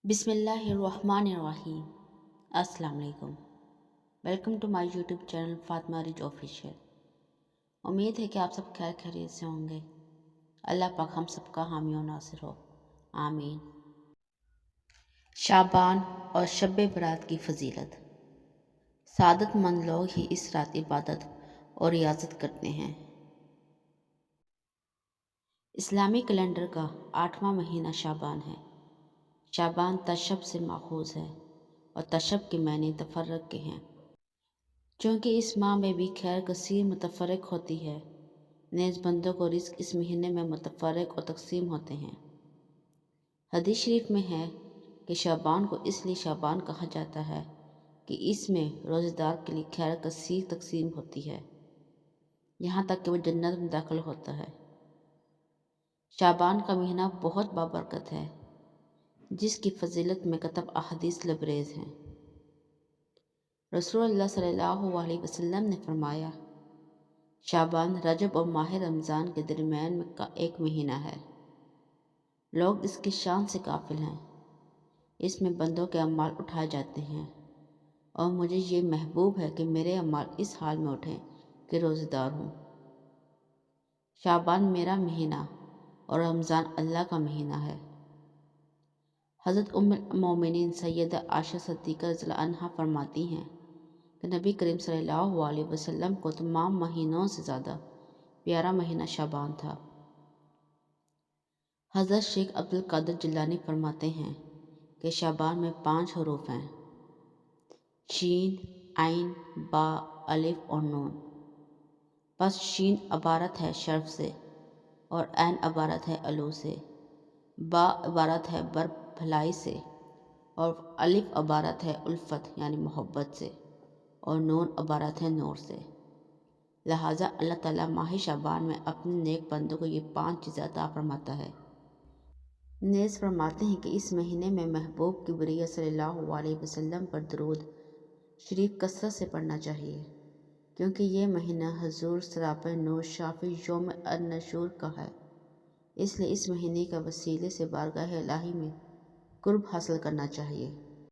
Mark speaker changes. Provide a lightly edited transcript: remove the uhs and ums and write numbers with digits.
Speaker 1: बिस्मिल्लाहिर्रहमानिर्रहीम। अस्सलाम वालेकुम। Welcome to my YouTube channel Fatima Riz official. उम्मीद है कि आप सब खैर खैरियत से होंगे। अल्लाह पाक हम सबका हामी और नासिर हो, आमीन। शाबान और शब बरात की फजीलत। सादतमंद लोग ही इस रात इबादत और रियाजत करते हैं। इस्लामी कैलेंडर का 8वां महीना शाबान है। शाबान तशब से माखूज है और तशब के मायने तफर्रक के हैं। चूँकि इस माह में भी खैर कसीर मुतफरक होती है, नेज़ बंदों को रिज़्क इस महीने में मुतफरक और तकसीम होते हैं। हदीस शरीफ में है कि शाबान को इसलिए शाबान कहा जाता है कि इसमें रोज़ेदार के लिए खैर कसीर तकसीम होती है, यहाँ तक कि वह जन्नत में दाखिल होता है। शाबान का महीना बहुत बाबरकत है, जिसकी फजीलत में कतब अहादीस लबरेज़ हैं। रसूलुल्लाह सल्लल्लाहु अलैहि वसल्लम ने फरमाया, शाबान रजब और माह रमज़ान के दरमियान में का एक महीना है। लोग इसकी शान से काफिल हैं। इसमें बंदों के अमाल उठाए जाते हैं और मुझे ये महबूब है कि मेरे अमाल इस हाल में उठें कि रोज़ेदार हूँ। शाबान मेरा महीना और रमज़ान अल्लाह का महीना है। हज़रत उम्मुल मोमिनीन सैयदा आयशा सिद्दीक़ा रज़ियल्लाहु अन्हा फरमाती हैं कि नबी करीम सल्लल्लाहु अलैहि वसल्लम को तमाम महीनों से ज़्यादा प्यारा महीना शाबान था। हज़रत शेख अब्दुल कादिर जिलानी फरमाते हैं कि शाबान में 5 हरूफ हैं, शीन, आइन, बा, अलिफ और नून। बस शीन इबारत है शर्फ से और ऐन इबारत है अलू से, बा इबारत है बर भलाई से और अलिफ इबारत है उल्फत यानी मोहब्बत से और नून इबारत है नूर से। लिहाजा अल्लाह ताला माह शाबान में अपने नेक बंदों को ये 5 चीज़ें अता फरमाता है। नेज़ फरमाते हैं कि इस महीने में महबूब की बरियत सल्लल्लाहु अलैहि वसल्लम पर दरूद शरीफ कसरत से पढ़ना चाहिए, क्योंकि ये महीना हजूर सरापे नूर शाफी यौम अन-नशूर का है। इसलिए इस महीने का वसीले से बारगाह इलाही में कुर्ब हासिल करना चाहिए।